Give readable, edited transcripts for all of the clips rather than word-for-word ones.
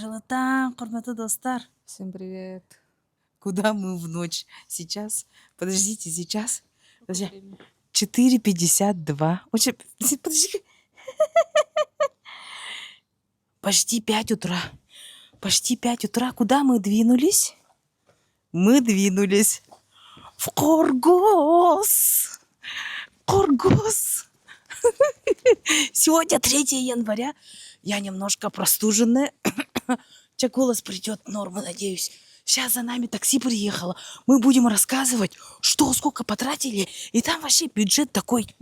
Қайырлы таң, құрметті достар. Всем привет. Куда мы в ночь? Сейчас? Подождите, сейчас. Подожди. Время. 4:52. Очень... Подожди. Почти 5 утра. Почти 5 утра. Куда мы двинулись? Мы двинулись в Коргос. Коргос. Сегодня 3 января. Я немножко простуженная. Сейчас голос придет в норму, надеюсь. Сейчас за нами такси приехало. Мы будем рассказывать, что, сколько потратили. И там вообще бюджет такой,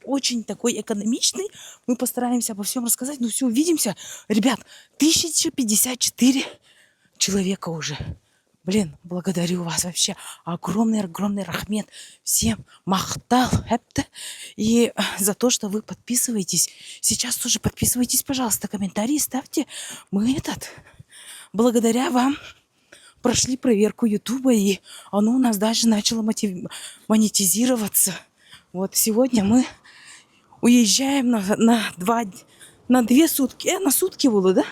очень такой экономичный. Мы постараемся обо всем рассказать. Ну все, увидимся. Ребят, 1054 человека уже. Блин, благодарю вас вообще. Огромный рахмет. Всем махтал. И за то, что вы подписываетесь. Сейчас тоже подписывайтесь, пожалуйста. Комментарии ставьте. Мы благодаря вам прошли проверку Ютуба. И оно у нас даже начало монетизироваться. Вот сегодня мы уезжаем на 2 сутки. На сутки было, да?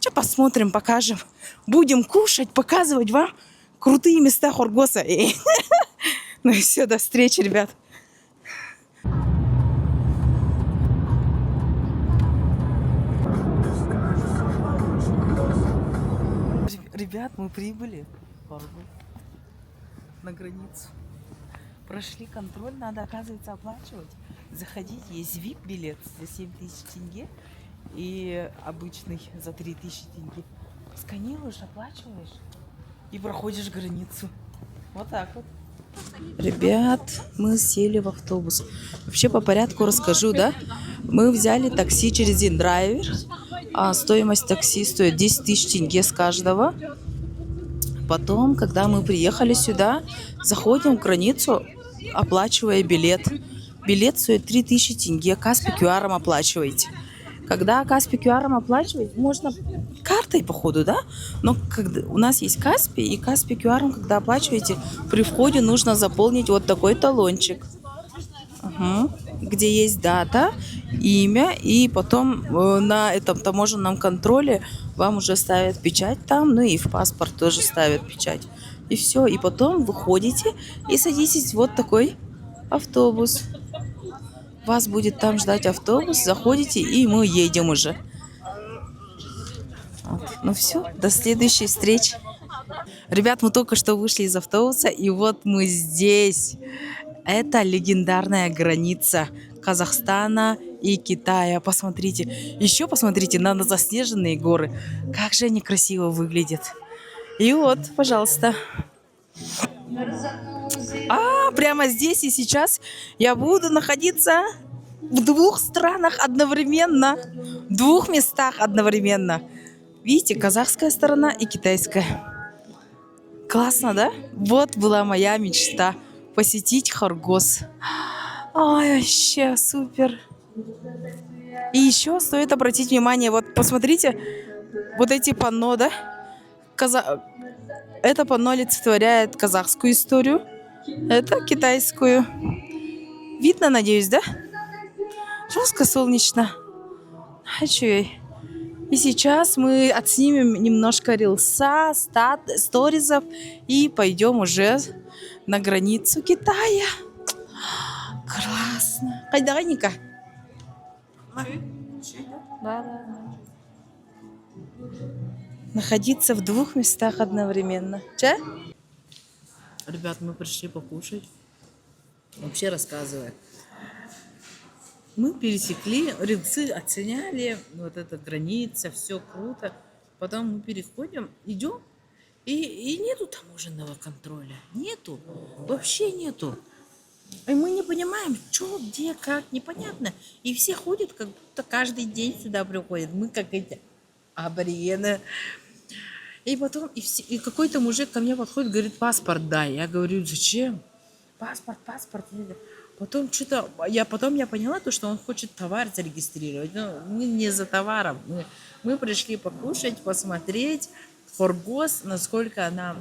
Сейчас посмотрим, покажем. Будем кушать, показывать вам крутые места Хоргоса. Ну и все, до встречи, ребят. Ребят, мы прибыли в Хоргос на границу. Прошли контроль, надо, оказывается, оплачивать. Заходить, есть VIP-билет за 7000 тенге. И обычный за 3000 тенге. Сканируешь, оплачиваешь и проходишь границу. Вот так вот. Ребят, мы сели в автобус. Вообще по порядку расскажу, да? Мы взяли такси через InDriver. Стоимость такси стоит 10 000 тенге с каждого. Потом, когда мы приехали сюда, заходим в границу, оплачивая билет. Билет стоит 3000 тенге. Каспи QR оплачиваете. Когда Каспи QR оплачивать, можно картой, походу, да? Но когда у нас есть Каспи, и Каспи QR, когда оплачиваете, при входе нужно заполнить вот такой талончик. Где есть дата, имя, и потом на этом таможенном контроле вам уже ставят печать там, ну и в паспорт тоже ставят печать. И все, и потом выходите и садитесь в вот такой автобус. Вас будет там ждать автобус, заходите, и мы едем уже. Вот. Ну все, до следующей встречи. Ребят, мы только что вышли из автобуса, и вот мы здесь. Это легендарная граница Казахстана и Китая. Посмотрите. Еще посмотрите на заснеженные горы. Как же они красиво выглядят. И вот, пожалуйста. Прямо здесь и сейчас я буду находиться в 2 странах одновременно. В 2 местах одновременно. Видите, казахская сторона и китайская. Классно, да? Вот была моя мечта. Посетить Хоргос. Ой, вообще супер. И еще стоит обратить внимание, вот посмотрите, вот эти панно, да? Это панно олицетворяет казахскую историю, это китайскую. Видно, надеюсь, да? Жестко солнечно. И сейчас мы отснимем немножко рилса, сторизов и пойдем уже на границу Китая. Классно. Кайда, Ника? Да. Находиться в 2 местах одновременно. Че? Ребят, мы пришли покушать. Вообще рассказывая. Мы пересекли, рельсы оценяли, вот эта граница, все круто. Потом мы переходим, идем, и нету таможенного контроля. Нету, вообще нету. И мы не понимаем, что, где, как, непонятно. И все ходят, как будто каждый день сюда приходят. Мы как эти аборигены. И потом, и какой-то мужик ко мне подходит, говорит, паспорт дай. Я говорю, зачем? Паспорт. Потом я поняла, что он хочет товар зарегистрировать. Но не за товаром. Мы пришли покушать, посмотреть Хоргос, насколько она...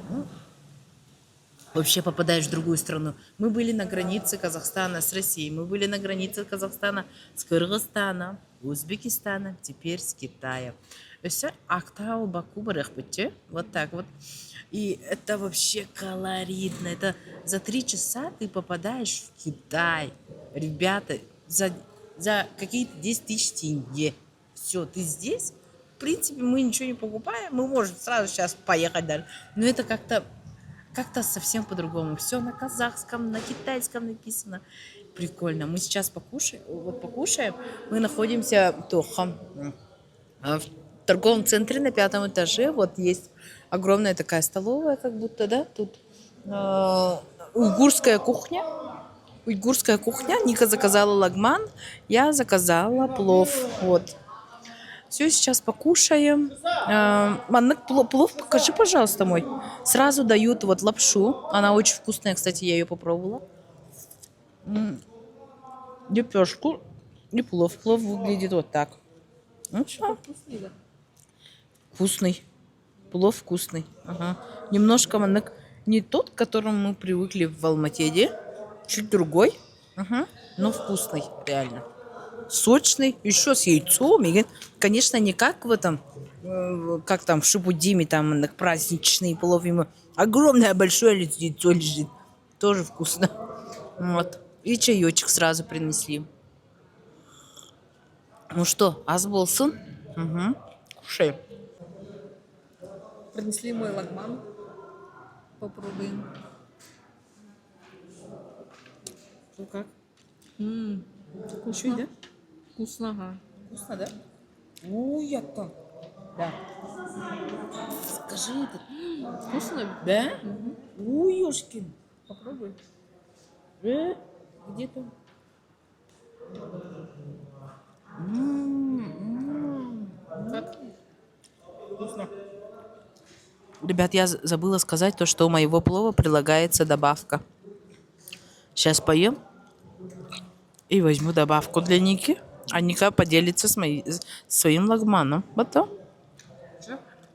вообще попадаешь в другую страну. Мы были на границе Казахстана с Россией. Мы были на границе Казахстана с Кыргызстаном, Узбекистаном, теперь с Китаем. Өсі Актау, Баку, Барахпете. Вот так вот. И это вообще колоритно. Это за 3 часа ты попадаешь в Китай. Ребята, за какие-то 10 тысяч тенге. Все, ты здесь. В принципе, мы ничего не покупаем. Мы можем сразу сейчас поехать даже. Но это как-то совсем по-другому. Все на казахском, на китайском написано. Прикольно. Мы сейчас покушаем. Мы находимся в торговом центре на 5-м этаже. Вот есть огромная такая столовая, как будто, да, тут уйгурская кухня. Уйгурская кухня. Ника заказала лагман, я заказала плов. Вот. Все, сейчас покушаем. Маннык, плов покажи, пожалуйста, мой. Сразу дают вот лапшу. Она очень вкусная, кстати, я ее попробовала. Лепешку и плов. Плов выглядит вот так. Ну, что? Вкусный. Плов вкусный. Ага. Немножко маннык. Не тот, к которому мы привыкли в Алмате, чуть другой. Ага. Но вкусный, реально. Сочный, еще с яйцом. И, конечно, не как в этом, как там в Шабудиме, там праздничный плов. Ему огромное большое яйцо лежит. Тоже вкусно. Вот. И чаечек сразу принесли. Ну что, ас болсын? Угу. Кушай. Принесли мой лагман. Попробуем. Ну как? Вкусно. Да? Вкусно, ага. Вкусно, да? Ой, это. Да. Скажи это. Вкусно? Да? Ой, ёшкин. Попробуй. Где там? Как? Вкусно. Ребят, я забыла сказать то, что у моего плова прилагается добавка. Сейчас поем и возьму добавку для Ники. А Ника поделится своим лагманом. Вот то.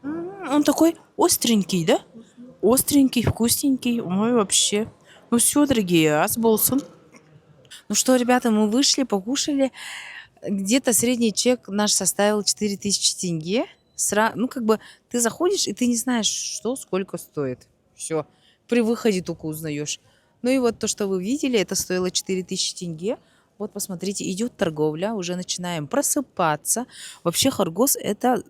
Он такой остренький, да? Остренький, вкусненький. Ой, вообще. Ну все, дорогие, ас болсын. Ну что, ребята, мы вышли, покушали. Где-то средний чек наш составил 4000 тенге. Ну, как бы ты заходишь, и ты не знаешь, что сколько стоит. Все. При выходе только узнаешь. Ну и вот то, что вы видели, это стоило 4000 тенге. Вот посмотрите, идет торговля, уже начинаем просыпаться. Вообще Хоргос это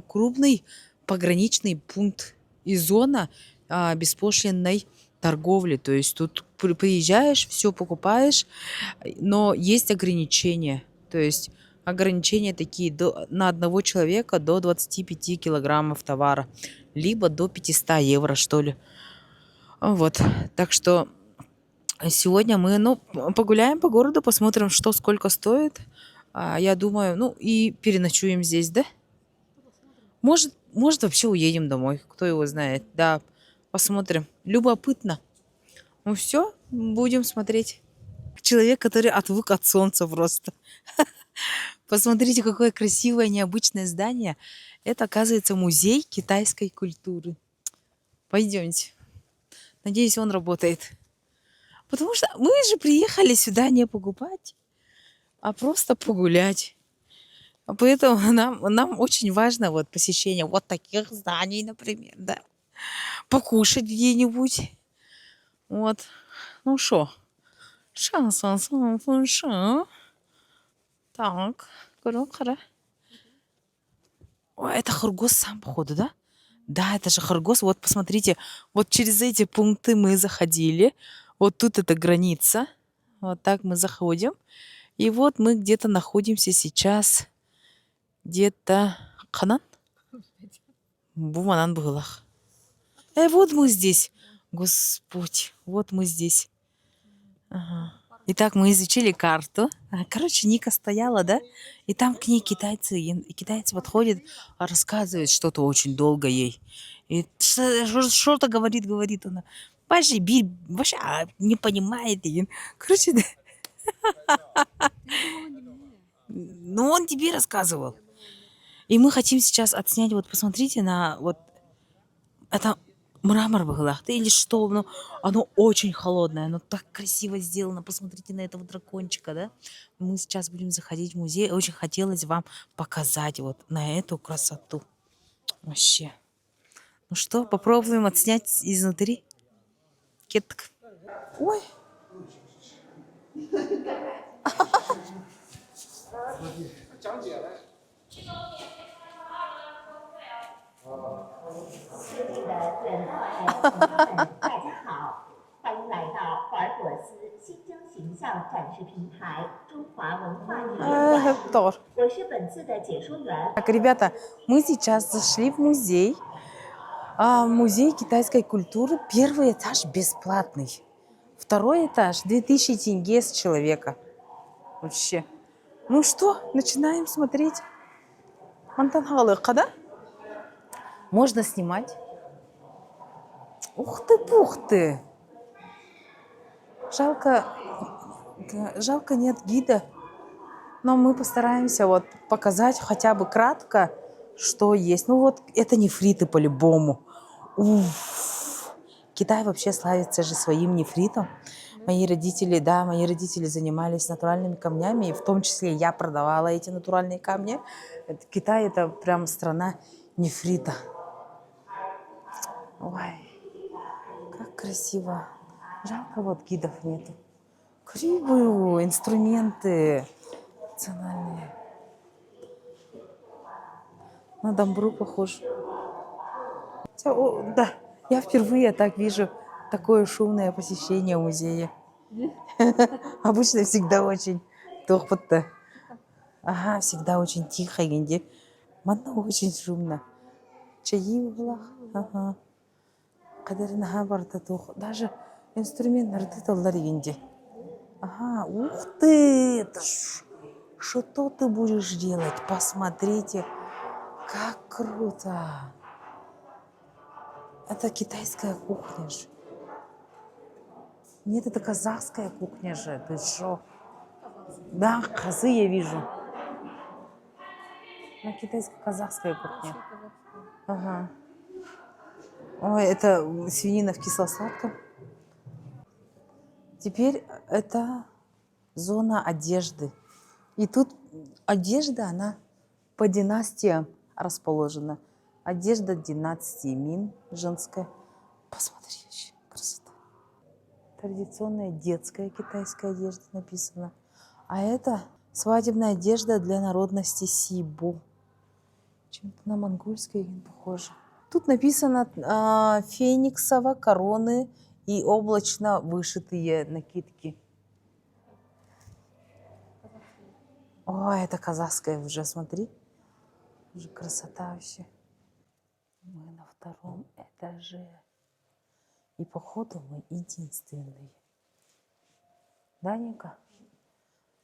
крупный пограничный пункт и зона беспошлинной торговли. То есть тут приезжаешь, все покупаешь, но есть ограничения. То есть ограничения такие на одного человека до 25 килограммов товара, либо до 500 евро, что ли. Вот, так что сегодня мы, погуляем по городу, посмотрим, что сколько стоит. Я думаю, и переночуем здесь, да? Может, вообще уедем домой, кто его знает. Да, посмотрим. Любопытно. Ну все, будем смотреть. Человек, который отвык от солнца просто. Посмотрите, какое красивое, необычное здание. Это, оказывается, музей китайской культуры. Пойдемте. Надеюсь, он работает. Потому что мы же приехали сюда не покупать, а просто погулять. Поэтому нам очень важно вот посещение вот таких зданий, например, да. Покушать где-нибудь. Вот. Ну что? Так, хорошо. Ой, это Хоргос сам, походу, да? Да, это же Хоргос. Вот посмотрите, вот через эти пункты мы заходили. Вот тут это граница. Вот так мы заходим. И вот мы где-то находимся сейчас. Где-то... Ханан? Буманан Былах. Вот мы здесь. Господь, вот мы здесь. Ага. Итак, мы изучили карту. Короче, Ника стояла, да? И там к ней китайцы. И китайцы подходят, рассказывают что-то очень долго ей. И что-то говорит она. Вообще не понимает. Короче, ну он тебе рассказывал. И мы хотим сейчас отснять, вот посмотрите на вот это мрамор Баглахты или что, но оно очень холодное, оно так красиво сделано. Посмотрите на этого дракончика, да? Мы сейчас будем заходить в музей. Очень хотелось вам показать вот на эту красоту. Вообще. Ну что, попробуем отснять изнутри? Кетк. Ой. Тоже. Так, ребята, мы сейчас зашли в музей. Музей китайской культуры. Первый этаж бесплатный. Второй этаж 2000 тенге с человека. Вообще. Ну что, начинаем смотреть. Мантанхалыка, да? Можно снимать. Ух ты, пух ты. Жалко нет гида. Но мы постараемся вот показать хотя бы кратко, что есть. Ну вот, это нефриты по-любому. Уф. Китай вообще славится же своим нефритом. Мои родители занимались натуральными камнями, и в том числе я продавала эти натуральные камни. Китай — это прям страна нефрита. Ой, как красиво. Жалко, вот гидов нету. Кривые инструменты национальные. На дамбру похож. Да, я впервые так вижу такое шумное посещение музея. Обычно всегда очень топотно. Ага, всегда очень тихо, где манна очень шумно. Чаи в углах. Ага. Кадернаха барда тух. Даже инструмент нартыталдар енде. Ага, ух ты! Что ты будешь делать? Посмотрите, как круто! Это китайская кухня же. Нет, это казахская кухня же. Ты что? Да, козы я вижу. На китайско-казахская кухня. Ага. Ой, это свинина в кисло-сладком. Теперь это зона одежды. И тут одежда, она по династиям расположена. Одежда династии Мин женская. Посмотри, вообще красота. Традиционная детская китайская одежда написана. А это свадебная одежда для народности Сибу. Чем-то на монгольской похоже. Тут написано фениксово короны и облачно вышитые накидки. Ой, это казахская уже, смотри. Уже красота вообще. Мы на втором этаже. И походу мы единственные. Да, Ника?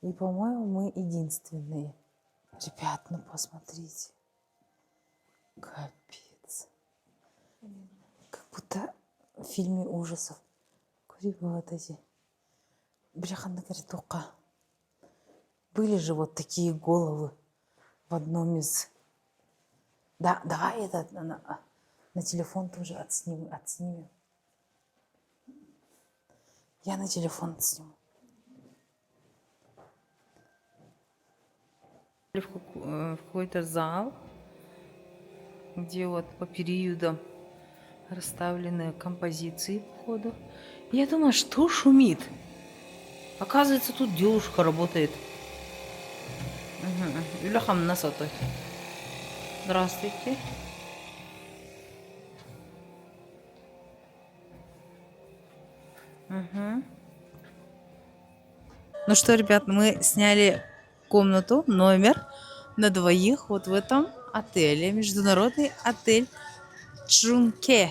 И, по-моему, мы единственные. Ребят, ну посмотрите. Капец. Как будто в фильме ужасов. Куриба вот эти. Бляхана тока. Были же вот такие головы в одном из... Да, давай это на телефон тоже отснимем. Я на телефон отсниму. В какой-то зал, где вот по периодам расставлены композиции по ходу. Я думаю, что шумит? Оказывается, тут девушка работает. Юляхам насотой. Здравствуйте. Ну что, ребят, мы сняли комнату, номер на двоих вот в этом отеле. Международный отель Чжунке.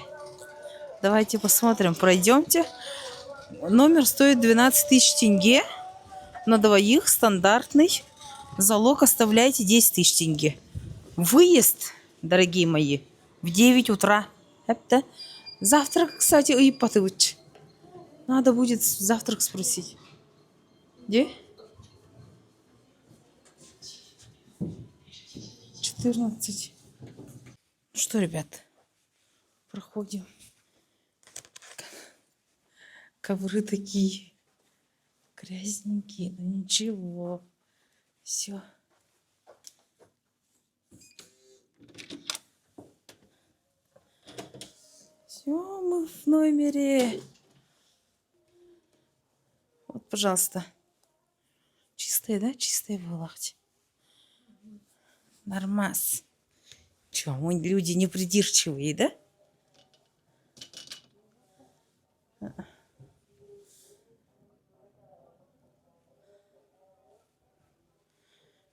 Давайте посмотрим, пройдемте. Номер стоит 12 тысяч тенге. На двоих стандартный. Залог оставляйте 10 тысяч тенге. Выезд, дорогие мои, в 9 утра. Это завтрак, кстати, и потывать. Надо будет завтрак спросить. Где? 14. Ну что, ребят, проходим Ковры такие грязненькие, но ничего. Все. Все, мы в номере. Вот, пожалуйста. Чистые, да? Чистые вылахти. Нормас. Че, мы люди непридирчивые, да?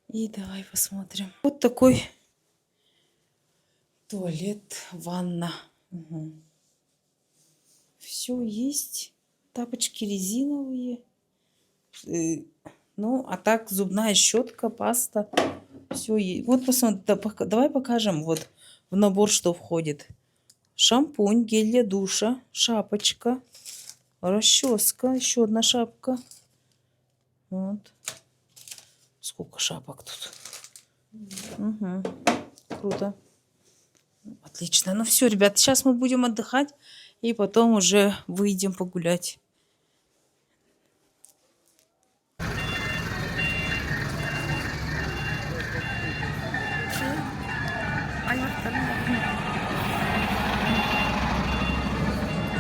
И давай посмотрим. Вот такой туалет, ванна. Угу. Все есть. Тапочки резиновые. Ну, а так зубная щетка, паста. Все есть. Вот посмотри, давай покажем вот в набор, что входит. Шампунь, гель для душа, шапочка, расческа, еще одна шапка. Вот. Сколько шапок тут. Угу. Круто. Отлично. Ну все, ребят, сейчас мы будем отдыхать и потом уже выйдем погулять.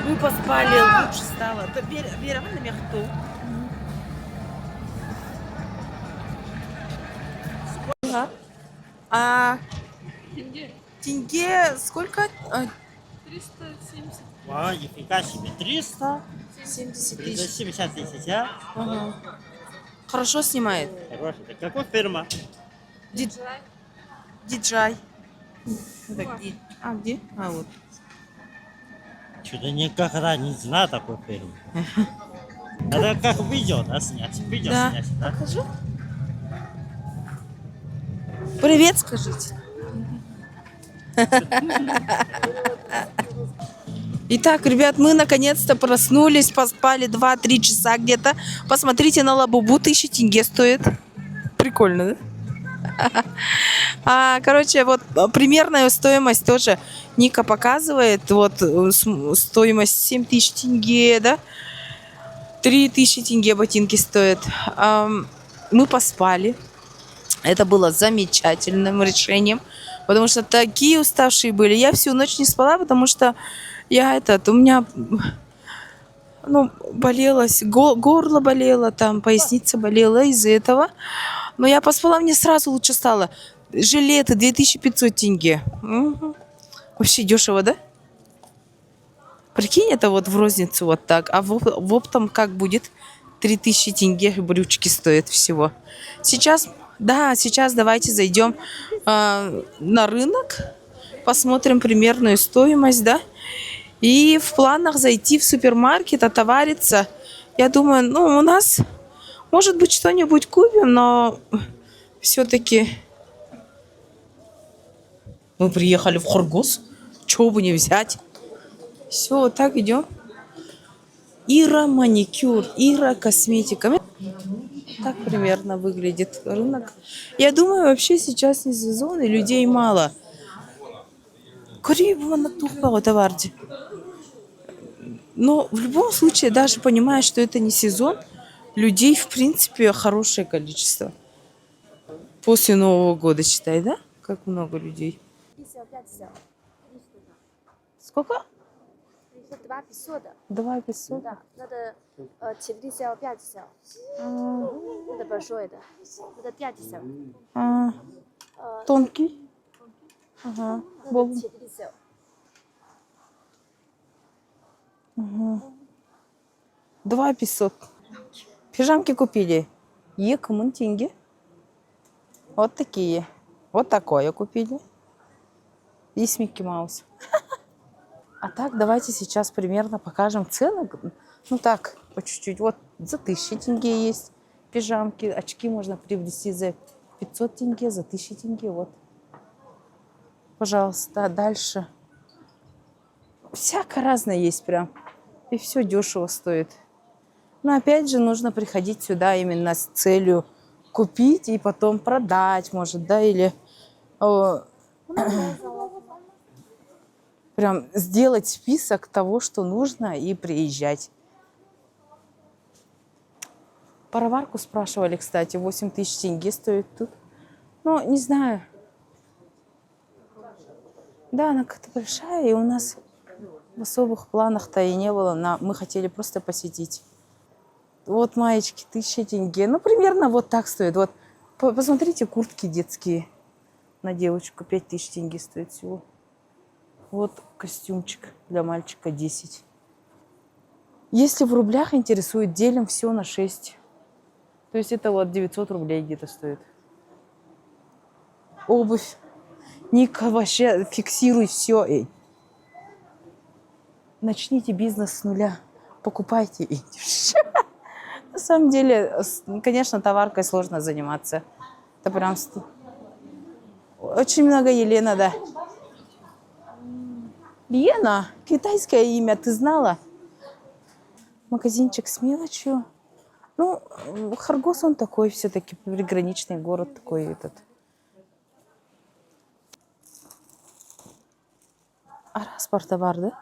Мы поспали, лучше стало. Вера, на мягкую. А тенге сколько? 370. Вау, нифига себе, 300, 70 тысяч. 370 тысяч, а? Ага. Хорошо снимает. Хороший. Это какой фирма? DJI. А где? А вот. Что-то никогда не знаю такой фирмы. Это как видео, да, снять? Видео Да. снять, да? Покажи. Привет, скажите. Итак, ребят, мы наконец-то проснулись, поспали 2-3 часа где-то. Посмотрите на Лабубу, 1000 тенге стоит. Прикольно, да? Короче, вот примерная стоимость тоже Ника показывает. Вот стоимость 7000 тенге, да? 3000 тенге ботинки стоят. Мы поспали. Это было замечательным решением, потому что такие уставшие были. Я всю ночь не спала, потому что у меня, болело, горло болело, там, поясница болела из-за этого. Но я поспала, мне сразу лучше стало. Жилеты 2500 тенге. Угу. Вообще дешево, да? Прикинь, это вот в розницу вот так. А в оптом как будет? 3000 тенге брючки стоят всего. Сейчас давайте зайдем на рынок, посмотрим примерную стоимость, да? И в планах зайти в супермаркет, отовариться. Я думаю, у нас, может быть, что-нибудь купим, но все-таки мы приехали в Хоргос. Чего бы не взять? Все, вот так идем. Ира маникюр, Ира косметика. Так примерно выглядит рынок. Я думаю, вообще сейчас не сезон и людей мало. Но в любом случае, даже понимая, что это не сезон, людей, в принципе, хорошее количество. После Нового года, считай, да? Как много людей. Сколько? 2500. 2500. Да, надо 4,5. Это большой, да. Это 5. Тонкий. Ага. Это 4. Ага. 2500. Пижамки купили. Екамын тенге. Вот такие. Вот такое купили. И с Микки Маус. А так, давайте сейчас примерно покажем цены. Ну так, по чуть-чуть. Вот за 1000 тенге есть пижамки. Очки можно приобрести за 500 тенге, за 1000 тенге. Вот. Пожалуйста, дальше. Всяко разное есть прям. И все дешево стоит. Но опять же, нужно приходить сюда именно с целью купить и потом продать, может, да, или прям сделать список того, что нужно, и приезжать. Пароварку спрашивали, кстати, 8000 тенге стоит тут. Ну, не знаю. Да, она как-то большая, и у нас в особых планах-то и не было. Мы хотели просто посетить. Вот маечки 1000 тенге. Ну, примерно вот так стоит. Вот, посмотрите, куртки детские на девочку. 5000 тенге стоит всего. Вот костюмчик для мальчика 10. Если в рублях интересует, делим все на 6. То есть это вот 900 рублей где-то стоит. Обувь. Ника, вообще фиксируй все. Эй. Начните бизнес с нуля. Покупайте и на самом деле, конечно, товаркой сложно заниматься. Это прям очень много Елена, да. Лена, китайское имя, ты знала? Магазинчик с мелочью. Ну, Хоргос, он такой все-таки приграничный город такой этот. Араспорта бар, да?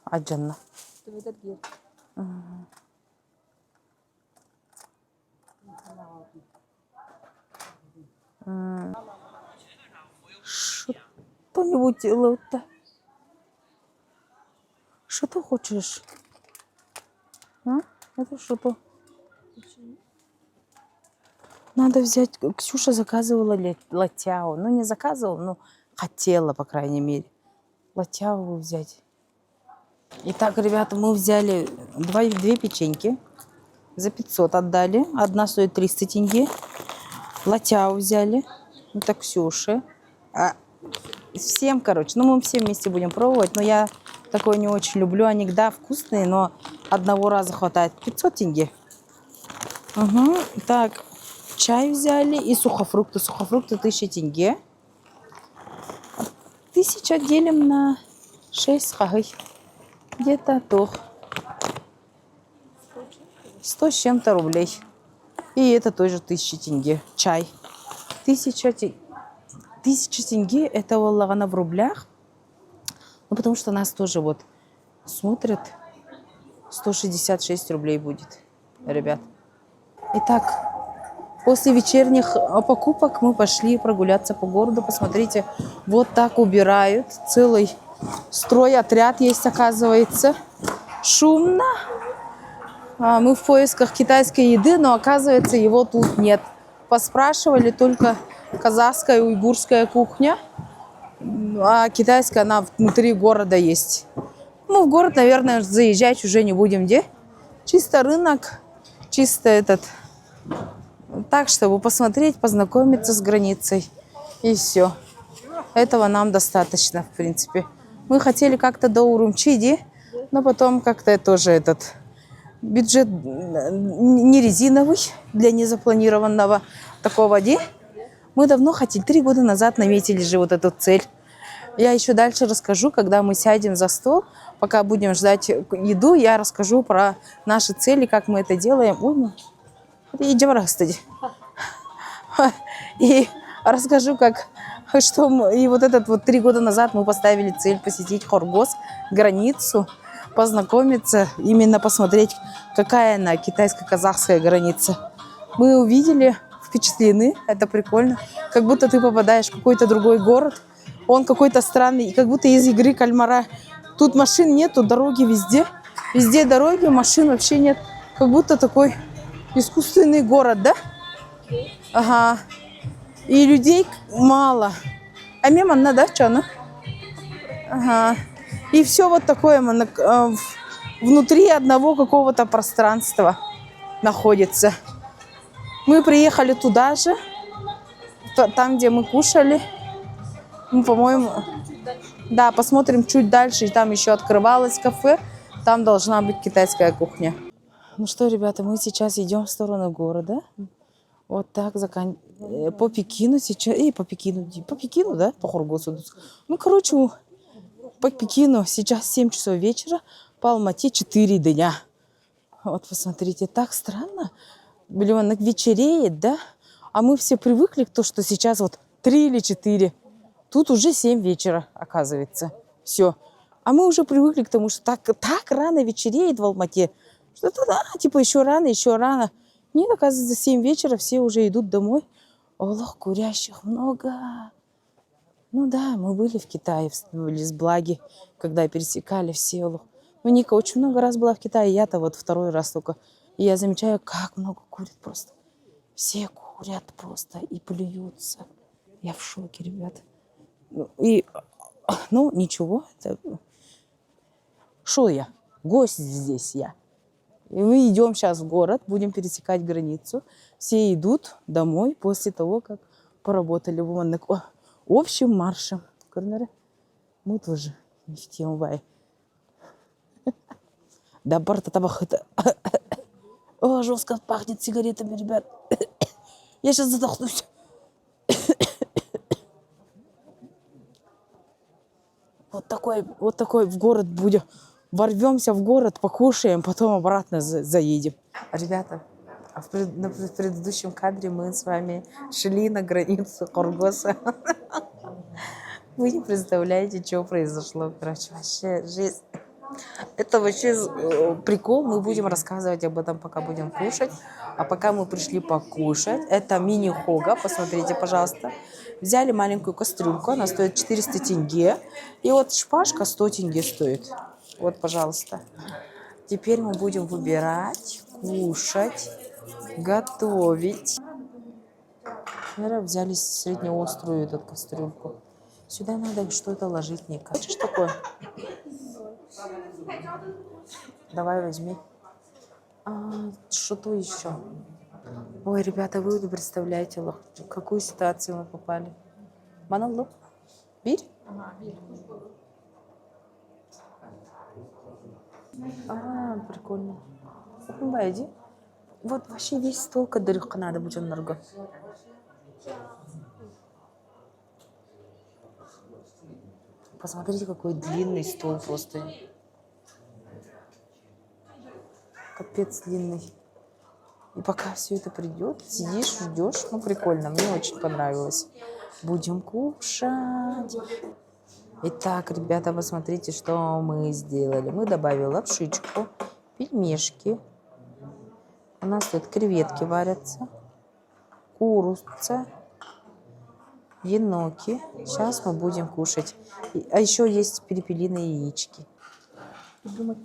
Аджанна. Что-нибудь лота. Что ты хочешь? А? Это что-то. Надо взять. Ксюша заказывала латяо. Ну, не заказывала, но хотела, по крайней мере. Латяо взять. Итак, ребята, мы взяли две печеньки. За 500 отдали. Одна стоит 300 тенге. Латяо взяли. Это Ксюша. Всем, короче. Ну, мы все вместе будем пробовать. Но я такое не очень люблю. Они, да, вкусные, но одного раза хватает. 500 тенге. Угу. Так, чай взяли и сухофрукты. Сухофрукты 1000 тенге. 1000 делим на 6 хагы. Где-то то 100 с чем-то рублей. И это тоже 1000 тенге. Чай. 1000 тенге это валлагана в рублях. Ну, потому что нас тоже вот смотрят. 166 рублей будет, ребят. Итак, после вечерних покупок мы пошли прогуляться по городу. Посмотрите, вот так убирают. Целый стройотряд есть, оказывается. Шумно. Мы в поисках китайской еды, но оказывается его тут нет. Поспрашивали только казахская и уйгурская кухня, а китайская она внутри города есть. Мы в город, наверное, заезжать уже не будем, где? Чисто рынок, чисто этот. Так, чтобы посмотреть, познакомиться с границей. И все. Этого нам достаточно, в принципе. Мы хотели как-то до Урумчи, но потом как-то тоже этот бюджет не резиновый для незапланированного такого дня. Мы давно хотели, 3 года назад наметили же вот эту цель. Я еще дальше расскажу, когда мы сядем за стол, пока будем ждать еду, я расскажу про наши цели, как мы это делаем. Ой, ну, идем кстати. И расскажу, и вот этот вот 3 года назад мы поставили цель посетить Хоргос, границу, познакомиться, именно посмотреть, какая она, китайско-казахская граница. Мы увидели, впечатлены, это прикольно, как будто ты попадаешь в какой-то другой город, он какой-то странный, как будто из игры кальмара. Тут машин нету, дороги везде, везде дороги, машин вообще нет, как будто такой искусственный город, да? Ага. И людей мало. А меманна, да, что она? Ага. И все вот такое внутри одного какого-то пространства находится. Мы приехали туда же, там, где мы кушали. Мы, по-моему, да, посмотрим чуть дальше. Там еще открывалось кафе. Там должна быть китайская кухня. Ну что, ребята, мы сейчас идем в сторону города. Вот так по Пекину сейчас. По Пекину, да? По Хоргосу. Ну, короче, по Пекину сейчас 7 часов вечера, по Алмате 4 дня. Вот посмотрите, так странно. Вечереет, да? А мы все привыкли к тому, что сейчас вот 3 или 4. Тут уже 7 вечера, оказывается. Все. А мы уже привыкли к тому, что так рано вечереет в Алмате. Что-то да, типа еще рано, еще рано. Нет, оказывается, 7 вечера все уже идут домой. Аллах, курящих много. Ну да, мы были в Китае, в Лесблаге, когда пересекали все. Аллах. Ну, Ника очень много раз была в Китае, я-то вот 2-й раз только. И я замечаю, как много курят просто. Все курят просто и плюются. Я в шоке, ребят. Ну, ничего. Шо я? Гость здесь я. И мы идем сейчас в город, будем пересекать границу. Все идут домой после того, как поработали общим маршем. Мы тоже не в тему бай. Да, барта табах это... О, жестко пахнет сигаретами, ребят. Я сейчас задохнусь. Вот такой в город будем. Ворвемся в город, покушаем, потом обратно заедем. Ребята, на предыдущем кадре мы с вами шли на границу Кыргыза. Вы не представляете, что произошло. Короче, вообще жизнь. Это вообще прикол. Мы будем рассказывать об этом, пока будем кушать. А пока мы пришли покушать, это мини-хога, посмотрите, пожалуйста. Взяли маленькую кастрюльку, она стоит 400 тенге. И вот шпажка 100 тенге стоит. Вот, пожалуйста. Теперь мы будем выбирать, кушать, готовить. Наверное, взяли среднеострую эту кастрюльку. Сюда надо что-то ложить, Ника. Хочешь такое? Давай возьми. Что-то еще. Ой, ребята, вы не представляете, в какую ситуацию мы попали. Маналло? Бир? Прикольно. Иди. Вот вообще весь стол кадырка надо будет много. Посмотрите, какой длинный стол просто. Капец длинный. И пока все это придет, сидишь, ждешь. Ну, прикольно, мне очень понравилось. Будем кушать. Итак, ребята, посмотрите, что мы сделали. Мы добавили лапшичку, пельмешки. У нас тут креветки варятся, курица, еноки. Сейчас мы будем кушать. А еще есть перепелиные яички. Угу.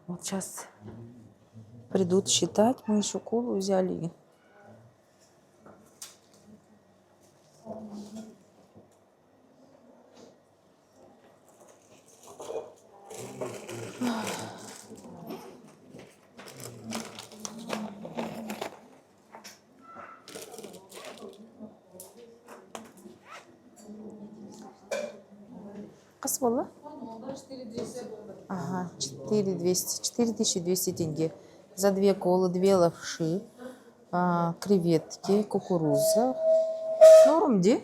Вот сейчас придут считать. Мы еще колу взяли. Кас болды? Ага, 4200 тенге. За 2 колы, 2 лапши, креветки, кукуруза. Нормди?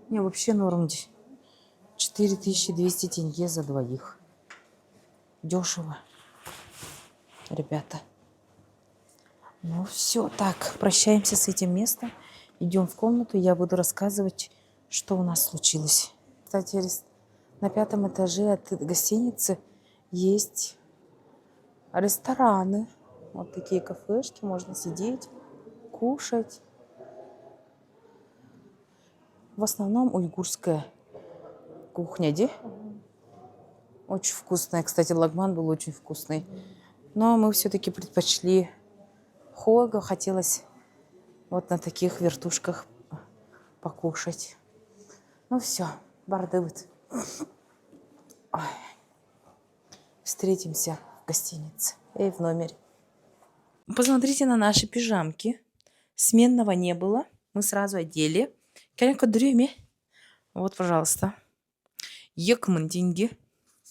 Не, вообще нормди. 4200 тенге за двоих. Дешево, ребята. Ну все, так, прощаемся с этим местом. Идем в комнату, я буду рассказывать, что у нас случилось. Кстати, на 5-м этаже от гостиницы есть рестораны. Вот такие кафешки, можно сидеть, кушать. В основном уйгурская кухня, да? Очень вкусная. Кстати, лагман был очень вкусный. Но мы все-таки предпочли хога. Хотелось вот на таких вертушках покушать. Ну все, бардывает. Встретимся в гостинице и в номере. Посмотрите на наши пижамки. Сменного не было. Мы сразу одели. Вот, пожалуйста. Екман деньги.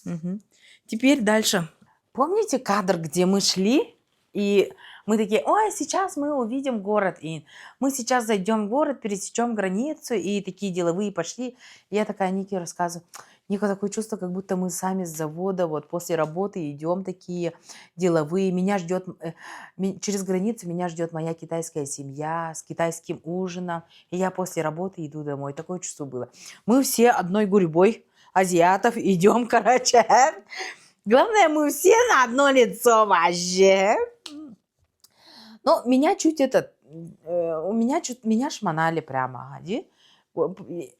Угу. Теперь дальше. Помните кадр, где мы шли И мы такие, ой, сейчас мы увидим город, и мы сейчас зайдем в город, пересечем границу, и такие деловые пошли. И я такая Нике рассказываю. Ника, такое чувство, как будто мы сами с завода, вот после работы идем такие деловые. Меня ждет, через границу меня ждет моя китайская семья с китайским ужином. И я после работы иду домой. Такое чувство было. Мы все одной гурьбой азиатов идем, короче. Главное, мы все на одно лицо вообще. Ну, меня чуть меня шмонали прямо.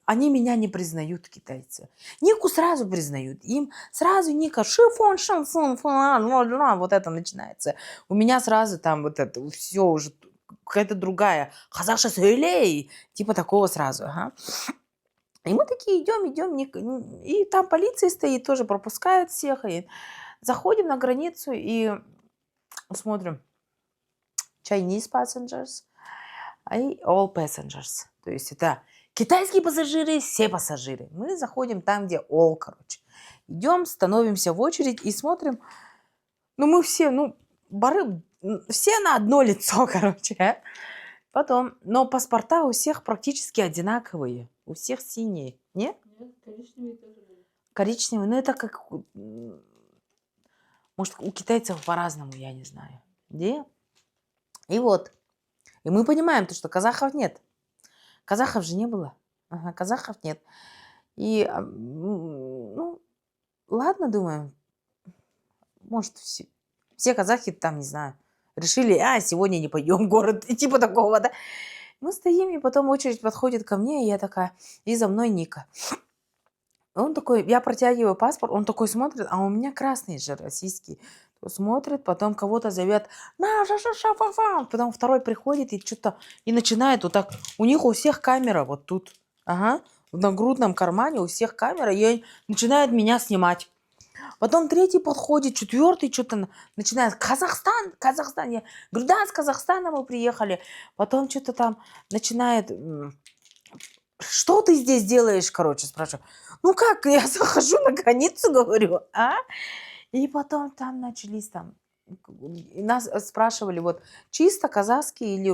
Они меня не признают, китайцы. Нику сразу признают. Им сразу Ника шифон, шансон, вот это начинается. У меня сразу там вот это все уже какая-то другая. Казаша сөйлей. Типа такого сразу. Ага. И мы такие идем, и там полиция стоит, тоже пропускают всех. И заходим на границу и смотрим. Chinese passengers и all passengers. То есть это китайские пассажиры, все пассажиры. Мы заходим там, где all, короче. Идем, становимся в очередь и смотрим. Ну, мы все, все на одно лицо, короче. Потом, но паспорта у всех практически одинаковые. У всех синие. Нет? Нет, коричневые тоже были. Коричневые, ну это как... Может, у китайцев по-разному, я не знаю. Где? И вот. И мы понимаем, то, что казахов нет. Казахов же не было. Ага, казахов нет. И, ну, ладно, думаем. Может, все казахи там, не знаю, решили, сегодня не пойдем в город. И типа такого, да. Мы стоим, и потом очередь подходит ко мне, и я такая, и за мной Ника. Он такой, я протягиваю паспорт, он такой смотрит, а у меня красный же российский. Смотрит, потом кого-то зовет, потом второй приходит и что-то, и начинает вот так. У них у всех камера вот тут, ага, в нагрудном кармане у всех камера, и начинает меня снимать. Потом третий подходит, четвертый что-то начинает, Казахстан. Я говорю, да, с Казахстана мы приехали. Потом что-то там начинает, что ты здесь делаешь, короче, спрашиваю. Ну как, я захожу на границу, говорю, И потом там начались нас спрашивали, вот чисто казахский или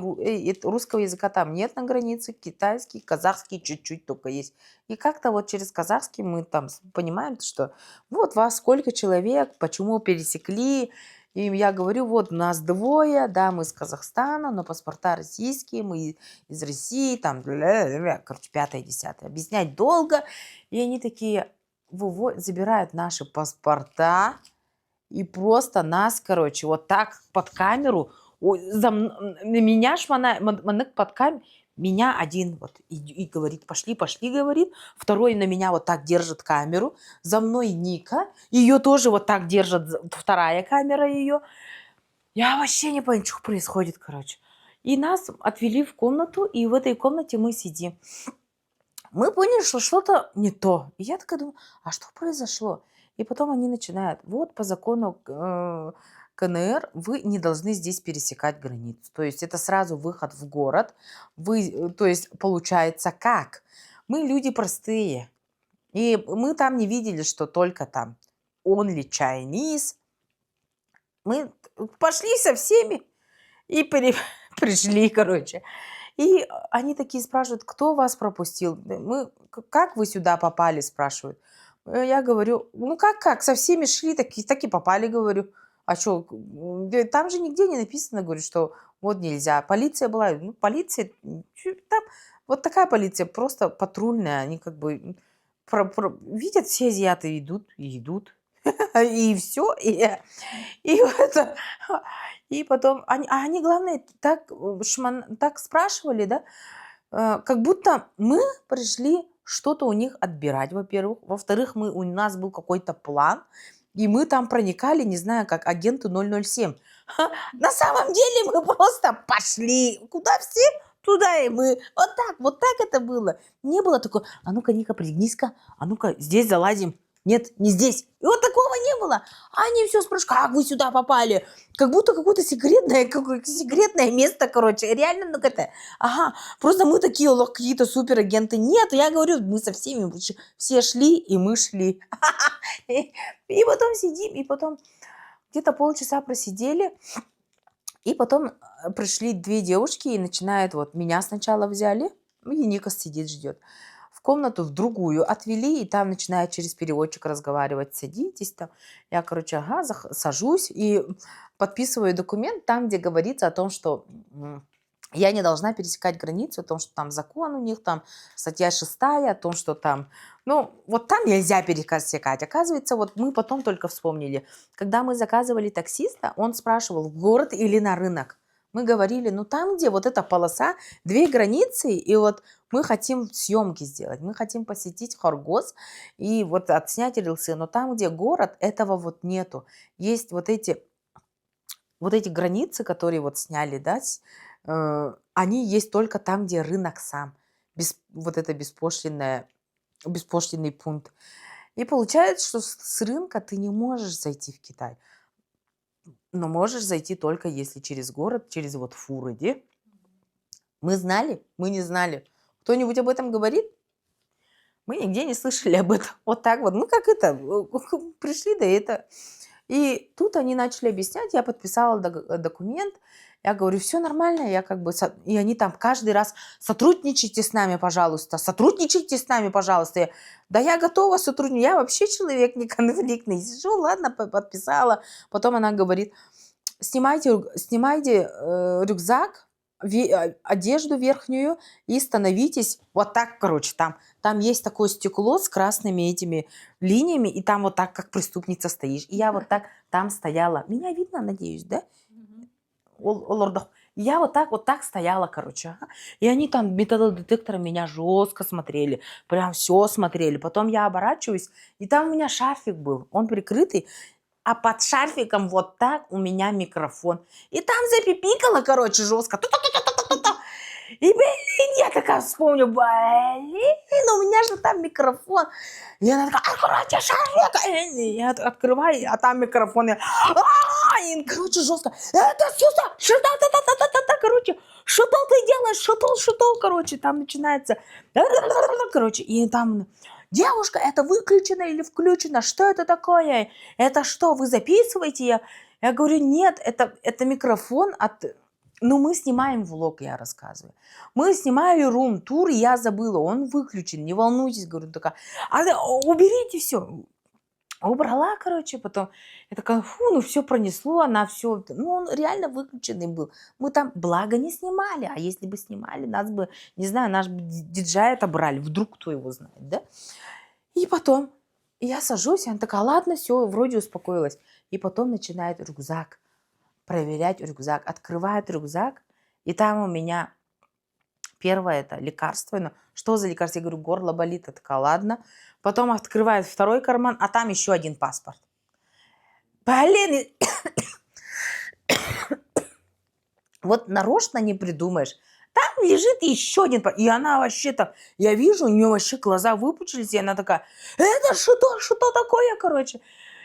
русского языка там нет на границе, китайский, казахский чуть-чуть только есть. И как-то вот через казахский мы там понимаем, что вот вас сколько человек, почему пересекли. И я говорю, вот нас двое, да, мы из Казахстана, но паспорта российские, мы из России, там, короче, 5-10. Объяснять долго. И они такие забирают наши паспорта. И просто нас, короче, вот так под камеру, меня шманык под камеру, меня один вот и говорит, пошли, говорит, второй на меня вот так держит камеру, за мной Ника, ее тоже вот так держит, вторая камера ее. Я вообще не понимаю, что происходит, короче. И нас отвели в комнату, и в этой комнате мы сидим. Мы поняли, что что-то не то. И я такая думаю, а что произошло? И потом они начинают, вот по закону КНР вы не должны здесь пересекать границу. То есть это сразу выход в город. То есть получается как? Мы люди простые. И мы там не видели, что только там only Chinese. Мы пошли со всеми и пришли, короче. И они такие спрашивают, кто вас пропустил? Как вы сюда попали, спрашивают. Я говорю, ну как, со всеми шли, так и попали, говорю. А что, там же нигде не написано, говорю, что вот нельзя. Полиция была, полиция, там вот такая полиция, просто патрульная, они как бы видят, все азиаты идут, и все, и потом, они главное, так спрашивали, да, как будто мы пришли что-то у них отбирать, во-первых. Во-вторых, у нас был какой-то план, и мы там проникали, не знаю, как агенты 007. На самом деле мы просто пошли. Куда все? Туда и мы. Вот так это было. Не было такого, а ну-ка, Ника, пригнись-ка, а ну-ка, здесь залазим. Нет, не здесь. И вот такого не было. Они все спрашивают, как вы сюда попали? Как будто какое-то секретное место, короче. Реально, просто мы такие какие-то суперагенты. Нет, я говорю, мы со всеми все шли, и мы шли. И потом сидим, и потом где-то полчаса просидели. И потом пришли две девушки и начинают, вот меня сначала взяли, и Ника сидит, ждет. В комнату в другую отвели, и там начинают через переводчик разговаривать. Садитесь там. Я, короче, ага, сажусь и подписываю документ там, где говорится о том, что я не должна пересекать границу, о том, что там закон у них, там статья 6, о том, что там, ну, вот там нельзя пересекать. Оказывается, вот мы потом только вспомнили. Когда мы заказывали таксиста, он спрашивал, в город или на рынок. Мы говорили, ну там, где вот эта полоса, две границы, и вот мы хотим съемки сделать, мы хотим посетить Хоргос и вот отснять рилсы, но там, где город, этого вот нету. Есть вот эти границы, которые вот сняли, да, они есть только там, где рынок сам, вот это беспошлинный пункт. И получается, что с рынка ты не можешь зайти в Китай, но можешь зайти только если через город, через вот фуры, да? Мы знали? Мы не знали. Кто-нибудь об этом говорит? Мы нигде не слышали об этом. Вот так вот. Ну, как это, пришли до этого. И тут они начали объяснять, я подписала документ, я говорю, все нормально, я как бы, и они там каждый раз, сотрудничайте с нами, пожалуйста, Да я готова сотрудничать, я вообще человек не конфликтный, сижу, ладно, подписала. Потом она говорит, снимайте рюкзак, одежду верхнюю и становитесь вот так, короче, там есть такое стекло с красными этими линиями, и там вот так, как преступница стоишь. И я вот так там стояла. Меня видно, надеюсь, да? Я вот так стояла, короче. И они там металлодетектором меня жестко смотрели. Прям все смотрели. Потом я оборачиваюсь, и там у меня шарфик был. Он прикрытый. А под шарфиком вот так у меня микрофон. И там запипикало, короче, жестко. И, блин, я такая вспомню, у меня же там микрофон. И она такая, откройте шарфик. И я открываю, а там микрофон. И, короче, жестко. Это Сюса, короче, что ты делаешь, что, короче, там начинается, короче, и там... Девушка, это выключено или включено? Что это такое? Это что, вы записываете? Я говорю, нет, это микрофон от... Ну, мы снимаем влог, я рассказываю. Мы снимали рум-тур, и я забыла, он выключен, не волнуйтесь, говорю, такая. Уберите все. Убрала, короче, потом. Я такая, ну все пронесло, она все... Ну, он реально выключенный был. Мы там, благо, не снимали. А если бы снимали, нас бы, не знаю, наш бы диджей отобрали. Вдруг кто его знает, да? И потом я сажусь, и она такая, ладно, все, вроде успокоилась. И потом начинает рюкзак, проверять рюкзак. Открывает рюкзак, и там у меня первое это лекарство. Ну, что за лекарство? Я говорю, горло болит. Я такая, ладно. Потом открывает второй карман, а там еще один паспорт. Блин, вот нарочно не придумаешь. Там лежит еще один, и она вообще-то, я вижу, у нее вообще глаза выпучились, и она такая, это что такое, короче.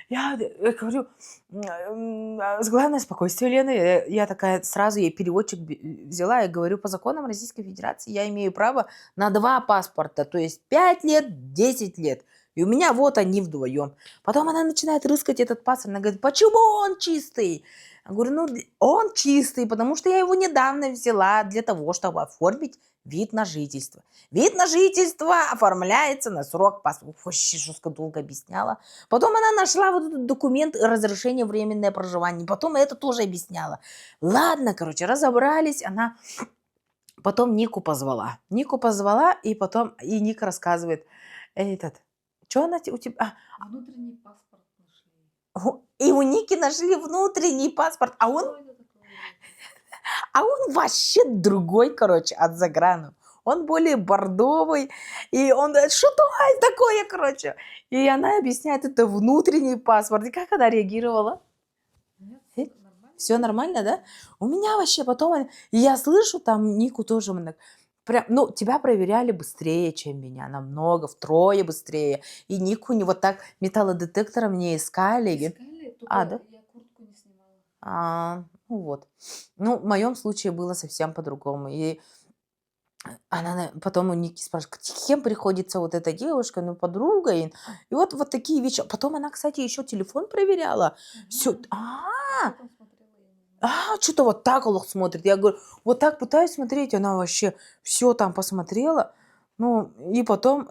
Я говорю, главное спокойствие, Лена. Я такая сразу ей переводчик взяла и говорю, по законам Российской Федерации я имею право на 2 паспорта, то есть 5 лет, 10 лет. И у меня вот они вдвоем. Потом она начинает рыскать этот паспорт. Она говорит, почему он чистый? Я говорю, ну он чистый, потому что я его недавно взяла для того, чтобы оформить вид на жительство. Вид на жительство оформляется на срок паспорта. Вообще жестко долго объясняла. Потом она нашла вот этот документ разрешения временное проживание. Потом это тоже объясняла. Ладно, короче, разобрались. Она потом Нику позвала. И потом и Ника рассказывает, что она у тебя... Внутренний паспорт нашли. И у Ники нашли внутренний паспорт, а он вообще другой, короче, от заграну. Он более бордовый, и он говорит, что такое, короче. И она объясняет, это внутренний паспорт. И как она реагировала? Нет, нормально. Все нормально, да? У меня вообще потом... И я слышу, там Нику тоже... Прям, ну, тебя проверяли быстрее, чем меня, намного, втрое быстрее. И Нику не вот так металлодетектором не искали. Да? Да? Я куртку не снимала. Ну вот. Ну, в моем случае было совсем по-другому. И она потом у Ники спрашивает, кем приходится вот эта девушка, ну, подруга. И вот такие вещи. Потом она, кстати, еще телефон проверяла. Все. Потом смотрела, я не знаю. что-то вот так Аллах смотрит. Я говорю, вот так пытаюсь смотреть, она вообще все там посмотрела. Ну, и потом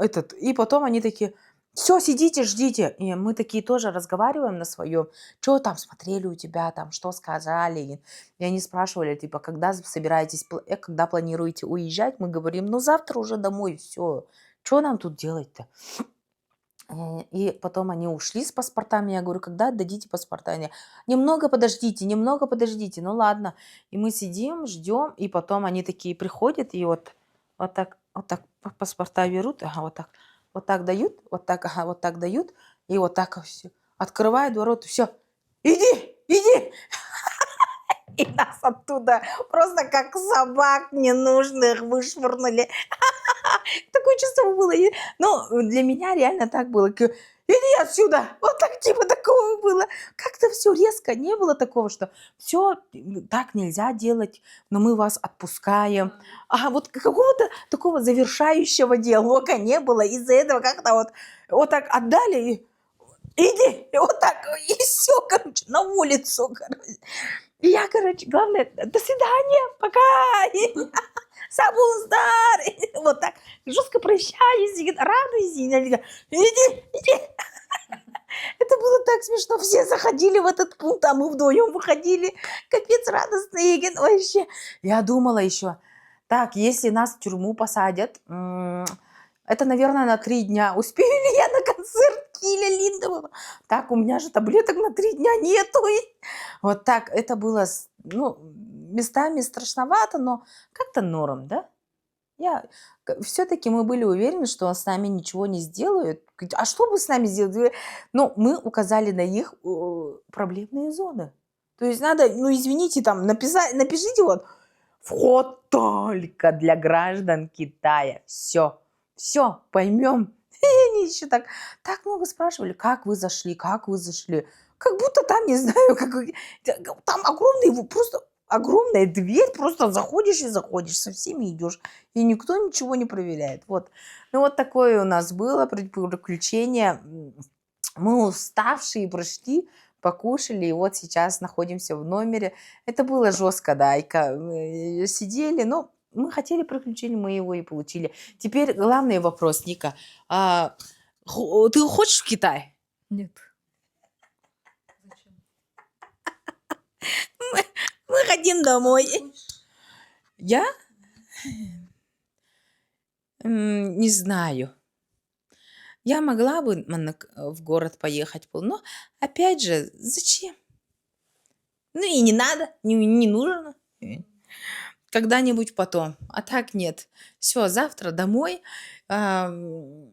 они такие, все, сидите, ждите. И мы такие тоже разговариваем на своем. Что там смотрели у тебя, там, что сказали. И они спрашивали, типа, когда собираетесь, когда планируете уезжать? Мы говорим, ну, завтра уже домой, все. Что нам тут делать-то? И потом они ушли с паспортами. Я говорю, когда отдадите паспорта? Они, немного подождите. Ну ладно. И мы сидим, ждем. И потом они такие приходят и вот так паспорта берут. Ага, вот так дают. Вот так дают. И вот так все. Открывают ворота. Все. Иди. И нас оттуда просто как собак ненужных вышвырнули. Такое чувство было. Ну, для меня реально так было. Иди отсюда! Вот так, типа такого было. Как-то все резко. Не было такого, что все так нельзя делать, но мы вас отпускаем. А вот какого-то такого завершающего диалога не было. Из-за этого как-то вот так отдали и иди! И вот так, и все, короче, на улицу, короче. И я, короче, главное, до свидания, пока! Сабуздар! Вот так жестко прощаюсь, радуюсь. Иди! Это было так смешно. Все заходили в этот пункт, а мы вдвоем выходили. Капец радостные. Вообще. Я думала еще, так, если нас в тюрьму посадят, это, наверное, на 3 дня. Успею ли я на концерт Киля Линдемана? Так, у меня же таблеток на 3 дня нету. Вот так, это было, ну, местами страшновато, но как-то норм, да? Все-таки мы были уверены, что с нами ничего не сделают. А что бы с нами сделали? Ну, мы указали на их проблемные зоны. То есть надо, ну, извините, там, напишите вот, вход только для граждан Китая. Все, поймем. И они еще так много спрашивали, как вы зашли. Как будто там, не знаю, там огромная дверь, просто заходишь и заходишь, со всеми идешь, и никто ничего не проверяет. Вот. Ну, вот такое у нас было приключение. Мы уставшие прошли, покушали, и вот сейчас находимся в номере. Это было жестко, да, сидели, но мы хотели приключения, мы его и получили. Теперь главный вопрос, Ника. Ты хочешь в Китай? Нет. Зачем? Мы хотим домой. Я? Не знаю. Я могла бы в город поехать, но опять же, зачем? Ну и не надо, не нужно. Когда-нибудь потом. А так нет. Все, завтра домой. В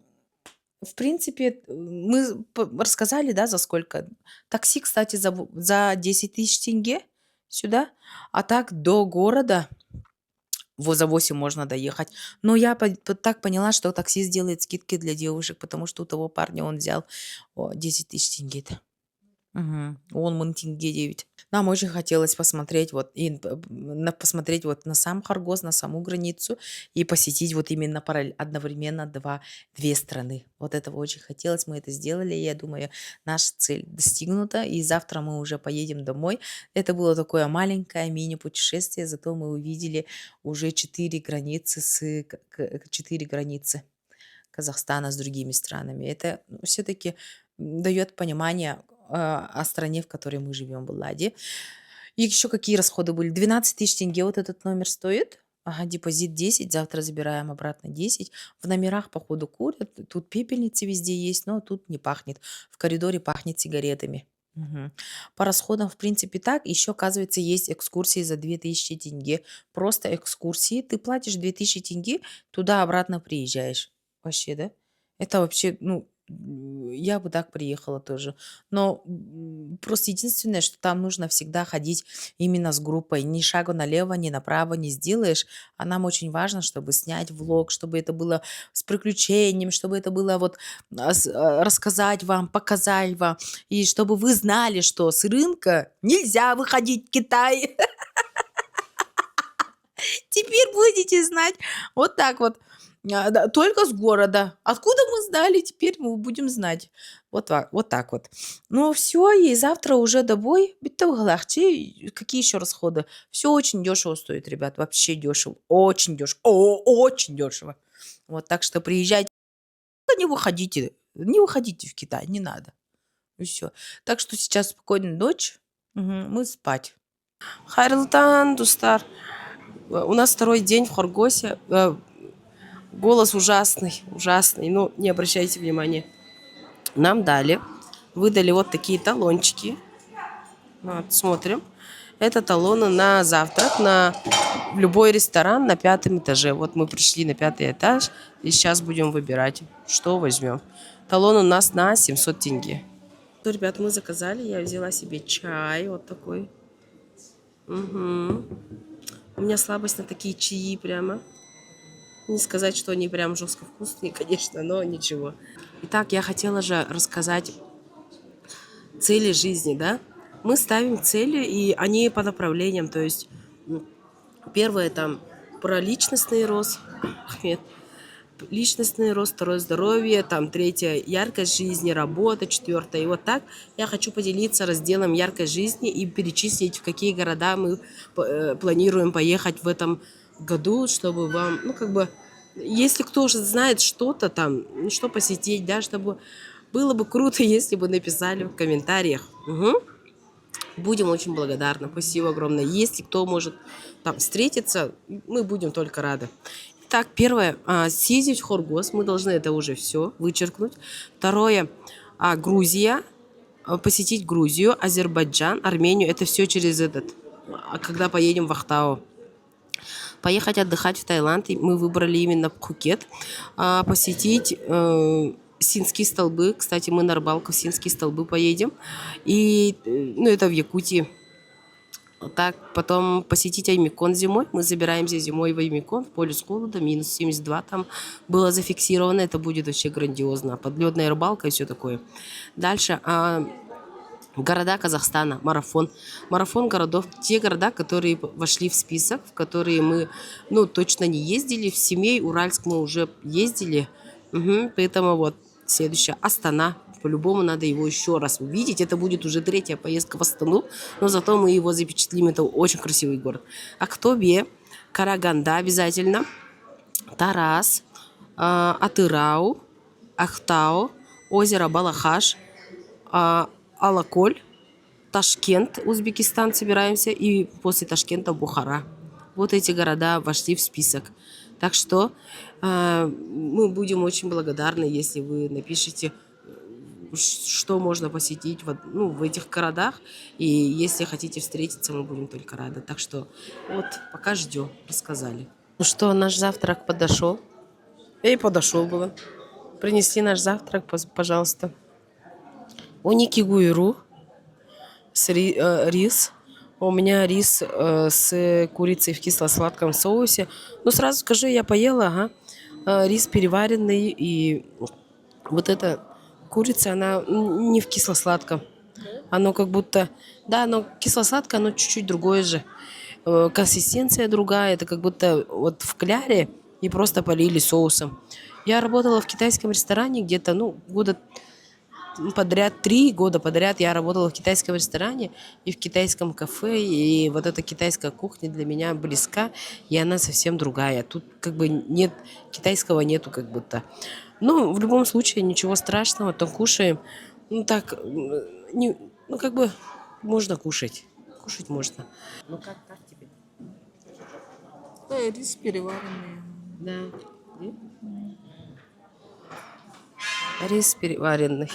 принципе, мы рассказали, да, за сколько. Такси, кстати, за 10 тысяч тенге сюда. А так до города за 8 можно доехать. Но я так поняла, что таксист делает скидки для девушек, потому что у того парня он взял 10 тысяч тенге-то. Он мон тенге 9. Нам очень хотелось посмотреть посмотреть вот на сам Хоргоз, на саму границу и посетить вот именно одновременно две страны. Вот этого очень хотелось, мы это сделали, и я думаю, наша цель достигнута, и завтра мы уже поедем домой. Это было такое маленькое мини-путешествие, зато мы увидели уже 4 границы Казахстана с другими странами. Это все-таки дает понимание о стране, в которой мы живем, в Элладе. И еще какие расходы были? 12 тысяч тенге вот этот номер стоит. Ага, депозит 10, завтра забираем обратно 10. В номерах, походу, курят. Тут пепельницы везде есть, но тут не пахнет. В коридоре пахнет сигаретами. Угу. По расходам, в принципе, так. Еще, оказывается, есть экскурсии за 2000 тенге. Просто экскурсии. Ты платишь 2000 тенге, туда-обратно приезжаешь. Вообще, да? Это вообще, ну, я бы так приехала тоже. Но просто единственное, что там нужно всегда ходить именно с группой. Ни шагу налево, ни направо не сделаешь. А нам очень важно, чтобы снять влог, чтобы это было с приключением, чтобы это было вот рассказать вам, показать вам. И чтобы вы знали, что с рынка нельзя выходить в Китай. Теперь будете знать. Вот так вот. Да, только с города. Откуда мы знали, теперь мы будем знать. Вот так вот. Ну все, и завтра уже домой. Какие еще расходы? Все очень дешево стоит, ребят, вообще дешево. Очень дешево. Очень дешево. Вот, так что приезжайте. Не выходите. Не выходите в Китай, не надо. И все. Так что сейчас спокойной ночи. Мы спать. Хайрлтан, Дустар. У нас второй день в Хоргосе. Голос ужасный, ужасный. Ну, не обращайте внимания. Нам выдали вот такие талончики. Вот, смотрим. Это талоны на завтрак, в любой ресторан на 5-м этаже. Вот мы пришли на 5-й этаж, и сейчас будем выбирать, что возьмем. Талон у нас на 700 тенге. Ну, ребят, мы заказали, я взяла себе чай вот такой. Угу. У меня слабость на такие чаи прямо. Не сказать, что они прям жестко вкусные, конечно, но ничего. Итак, я хотела же рассказать цели жизни, да? Мы ставим цели, и они по направлениям. То есть первое там про личностный рост, второе здоровье, там третье яркость жизни, работа, четвертое. И вот так я хочу поделиться разделом яркость жизни и перечислить, в какие города мы планируем поехать в этом году, чтобы вам, ну как бы, если кто же знает что-то там, что посетить, да, чтобы было бы круто, если бы написали в комментариях. Угу. Будем очень благодарны. Спасибо огромное. Если кто может там встретиться, мы будем только рады. Так, первое, съездить в Хоргос. Мы должны это уже все вычеркнуть. Второе, Грузия. Посетить Грузию, Азербайджан, Армению. Это все через когда поедем в Ахтау. Поехать отдыхать в Таиланд. Мы выбрали именно Пхукет. Посетить Синские столбы. Кстати, мы на рыбалку в Синские столбы поедем. И, ну, это в Якутии. Так, потом посетить Аймикон зимой. Мы забираемся зимой в Аймикон, в полюс холода, минус 72 там было зафиксировано. Это будет вообще грандиозно. Подледная рыбалка и все такое. Дальше. Города Казахстана. Марафон. Марафон городов. Те города, которые вошли в список, в которые мы, ну, точно не ездили. В Семей, Уральск мы уже ездили. Угу, поэтому вот следующее. Астана. По-любому надо его еще раз увидеть. Это будет уже 3-я поездка в Астану, но зато мы его запечатлим. Это очень красивый город. Актобе, Караганда обязательно, Тарас, Атырау, Ахтау, озеро Балахаш, Алаколь, Ташкент, Узбекистан собираемся, и после Ташкента Бухара. Вот эти города вошли в список. Так что мы будем очень благодарны, если вы напишите, что можно посетить в этих городах. И если хотите встретиться, мы будем только рады. Так что вот, пока ждем, рассказали. Ну что, наш завтрак подошел. Подошел было. Принесли наш завтрак, пожалуйста. Уникигуиру, рис. У меня рис с курицей в кисло-сладком соусе. Ну, сразу скажу, я поела, рис переваренный, и вот эта курица, она не в кисло-сладком. Оно как будто, да, оно кисло-сладкое, оно чуть-чуть другое же. Консистенция другая, это как будто вот в кляре и просто полили соусом. Я работала в китайском ресторане где-то, года подряд, 3 года подряд я работала в китайском ресторане и в китайском кафе, и вот эта китайская кухня для меня близка, и она совсем другая. Тут как бы нет, китайского нету как будто. Ну, в любом случае, ничего страшного, там кушаем. Ну, так, как бы можно кушать. Кушать можно. Ну, как тебе? Рис переваренный. Да. Рис переваренный.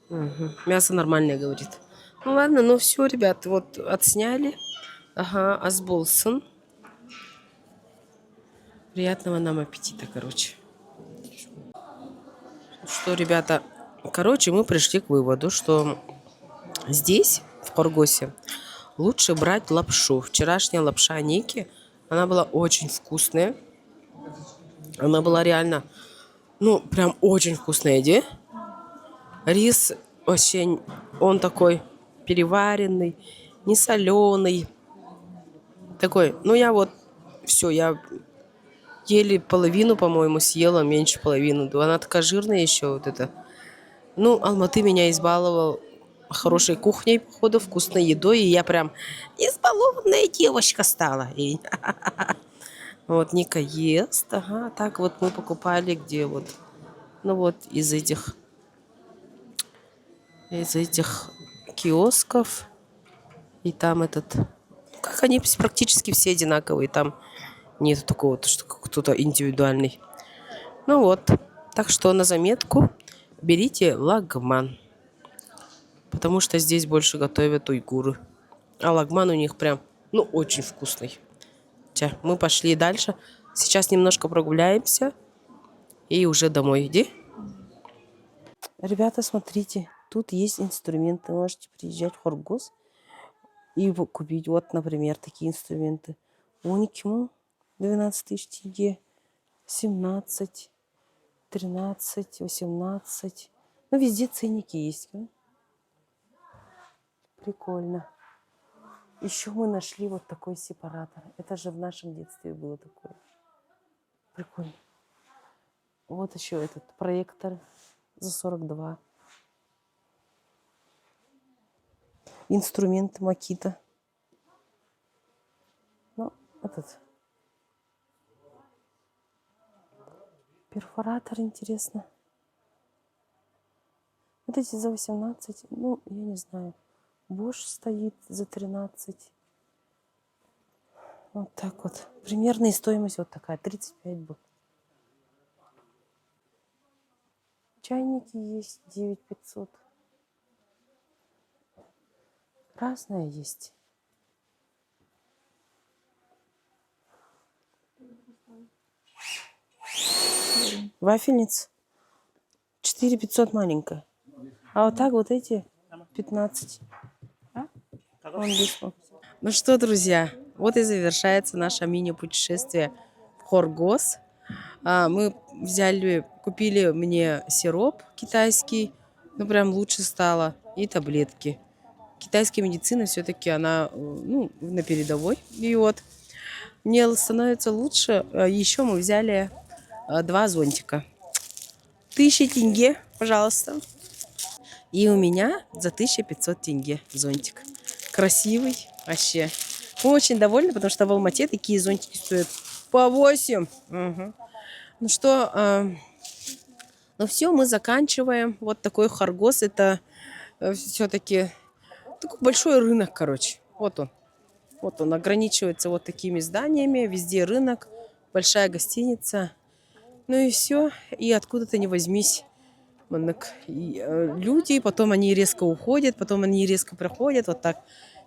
Угу. Мясо нормальное, говорит. Ну ладно, все, ребят, вот отсняли. Ага, азболсын. Приятного нам аппетита, короче. Что, ребята, мы пришли к выводу, что здесь, в Хоргосе, лучше брать лапшу. Вчерашняя лапша Ники, она была очень вкусная. Она была реально, прям очень вкусная, да? Рис вообще, он такой переваренный, не соленый. Такой, я еле половину, по-моему, съела, меньше половины. Да она такая жирная еще вот это. Ну, Алматы меня избаловал хорошей кухней, походу, вкусной едой, и я прям избалованная девочка стала. И вот Ника ест, ага, так вот мы покупали, где вот, ну вот из этих киосков, и там этот, ну, как они практически все одинаковые, там нет такого, что кто-то индивидуальный. Ну вот, так что на заметку берите лагман, потому что здесь больше готовят уйгуры. А лагман у них прям, ну, очень вкусный. Мы пошли дальше. Сейчас немножко прогуляемся и уже домой. Иди. Ребята, смотрите, тут есть инструменты. Можете приезжать в Хоргос и купить, вот, например, такие инструменты. Уникиму 12 тысяч тенге, 17, 13, 18. Ну, везде ценники есть. Да? Прикольно. Еще мы нашли вот такой сепаратор. Это же в нашем детстве было такое. Прикольно. Вот еще этот проектор за 42. Инструменты Макита. Ну, этот. Перфоратор, интересно. Вот эти за 18. Ну, я не знаю. Bosch стоит за 13. Вот так вот. Примерная стоимость вот такая. 35 был. Чайники есть 9500. Разное есть. Вафельница 4500 маленькая. А вот так вот эти 15. Ну что, друзья, вот и завершается наше мини-путешествие в Хоргос. Мы купили мне сироп китайский, ну прям лучше стало, и таблетки. Китайская медицина все-таки она, ну, на передовой. И вот мне становится лучше. Еще мы взяли 2 зонтика. 1000 тенге, пожалуйста. И у меня за 1500 тенге зонтик. Красивый вообще. Мы очень довольны, потому что в Алмате такие зонтики стоят по 8. Угу. Ну что, ну все, мы заканчиваем. Вот такой Хоргос. Это все-таки такой большой рынок, короче. Вот он. Вот он ограничивается вот такими зданиями. Везде рынок, большая гостиница. Ну и все. И откуда-то не возьмись. Люди, потом они резко уходят, потом они резко проходят. Вот так.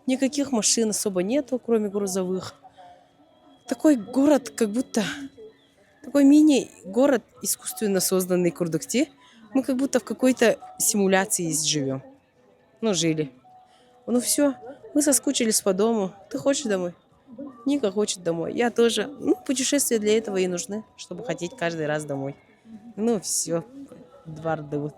Никаких машин особо нету, кроме грузовых. Такой город, как будто... Такой мини-город, искусственно созданный Курдукте. Мы как будто в какой-то симуляции живем. Ну, жили. Ну все, мы соскучились по дому. Ты хочешь домой? Ника хочет домой. Я тоже. Ну, путешествия для этого и нужны, чтобы хотеть каждый раз домой. Ну все, Двардевуд.